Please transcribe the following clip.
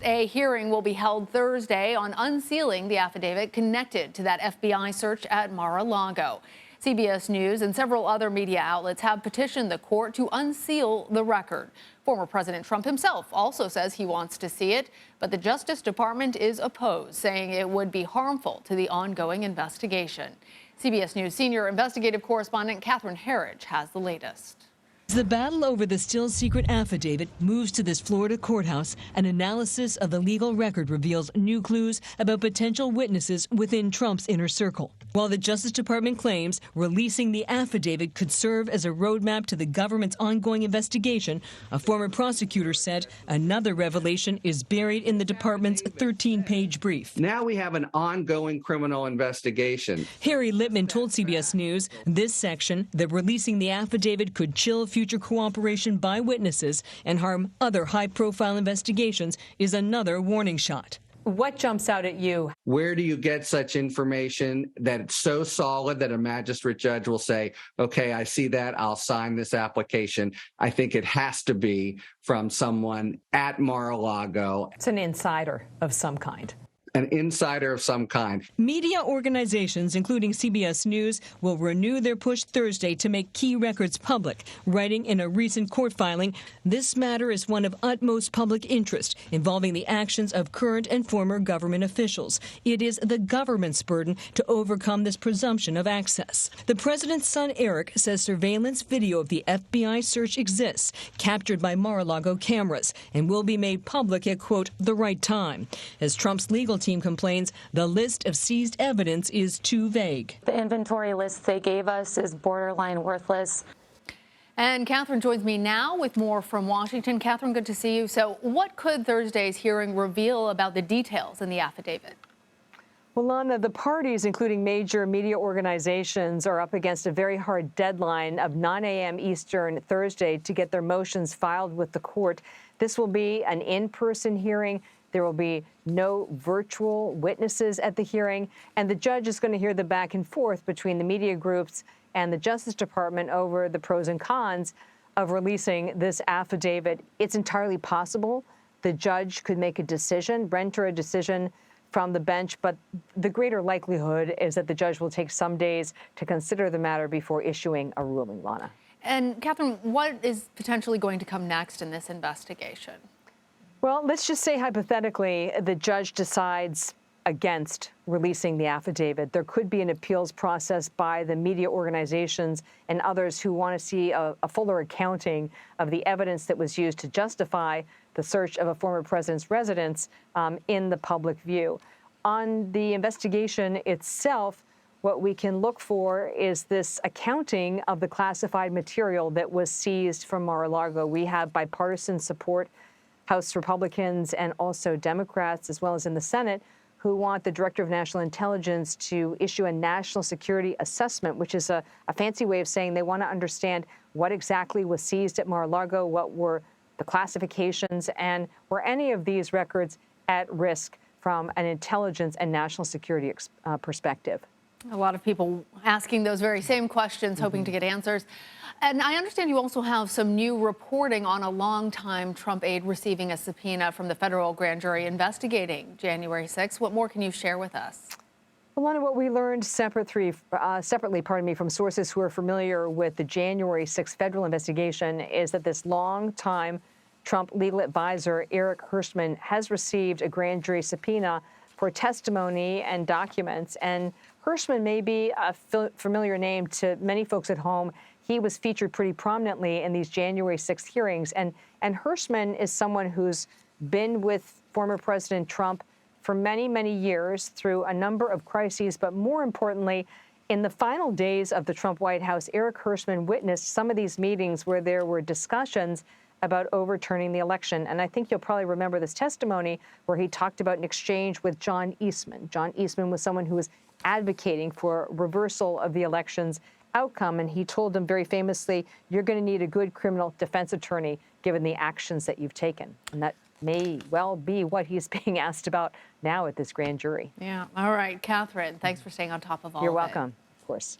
A hearing will be held Thursday on unsealing the affidavit connected to that FBI search at Mar-a-Lago. CBS News and several other media outlets have petitioned the court to unseal the record. Former President Trump himself also says he wants to see it, but the Justice Department is opposed, saying it would be harmful to the ongoing investigation. CBS News senior investigative correspondent Catherine Herridge has the latest. As the battle over the still secret affidavit moves to this Florida courthouse, an analysis of the legal record reveals new clues about potential witnesses within Trump's inner circle. While the Justice Department claims releasing the affidavit could serve as a roadmap to the government's ongoing investigation, a former prosecutor said another revelation is buried in the department's 13-page brief. Now we have an ongoing criminal investigation. Harry Littman told CBS News this section that releasing the affidavit could chill future cooperation by witnesses and harm other high-profile investigations is another warning shot. What jumps out at you? Where do you get such information that it's so solid that a magistrate judge will say, okay, I see that, I'll sign this application? I think it has to be from someone at Mar-a-Lago. It's an insider of some kind. An insider of some kind. Media organizations, including CBS News, will renew their push Thursday to make key records public. Writing in a recent court filing, this matter is one of utmost public interest, involving the actions of current and former government officials. It is the government's burden to overcome this presumption of access. The president's son, Eric, says surveillance video of the FBI search exists, captured by Mar-a-Lago cameras, and will be made public at, quote, the right time. As Trump's legal team complains, the list of seized evidence is too vague. The inventory list they gave us is borderline worthless. And Catherine joins me now with more from Washington. Catherine, good to see you. So what could Thursday's hearing reveal about the details in the affidavit? Well, Lana, the parties, including major media organizations, are up against a very hard deadline of 9 a.m. Eastern Thursday to get their motions filed with the court. This will be an in-person hearing. There will be no virtual witnesses at the hearing, and the judge is going to hear the back and forth between the media groups and the Justice Department over the pros and cons of releasing this affidavit. It's entirely possible the judge could make a decision, render a decision from the bench, but the greater likelihood is that the judge will take some days to consider the matter before issuing a ruling, Lana. And Catherine, what is potentially going to come next in this investigation? Well, let's just say hypothetically the judge decides against releasing the affidavit. There could be an appeals process by the media organizations and others who want to see a fuller accounting of the evidence that was used to justify the search of a former president's residence in the public view. On the investigation itself, what we can look for is this accounting of the classified material that was seized from Mar-a-Lago. We have bipartisan support, House Republicans and also Democrats, as well as in the Senate, who want the Director of National Intelligence to issue a national security assessment, which is a fancy way of saying they want to understand what exactly was seized at Mar-a-Lago, what were the classifications, and were any of these records at risk from an intelligence and national security perspective. A lot of people asking those very same questions, hoping to get answers. And I understand you also have some new reporting on a longtime Trump aide receiving a subpoena from the federal grand jury investigating January 6th. What more can you share with us? Well, Lana, what we learned separately, from sources who are familiar with the January 6th federal investigation is that this longtime Trump legal advisor, Eric Herschmann, has received a grand jury subpoena for testimony and documents. And Herschmann may be a familiar name to many folks at home. He was featured pretty prominently in these January 6th hearings. And Herschmann is someone who's been with former President Trump for many, many years through a number of crises. But more importantly, in the final days of the Trump White House, Eric Herschmann witnessed some of these meetings where there were discussions about overturning the election. And I think you'll probably remember this testimony where he talked about an exchange with John Eastman. John Eastman was someone who was advocating for reversal of the election's outcome. And he told him very famously, you're going to need a good criminal defense attorney given the actions that you've taken. And that may well be what he's being asked about now at this grand jury. Yeah. All right, Catherine, thanks for staying on top of all of it. You're welcome, of course.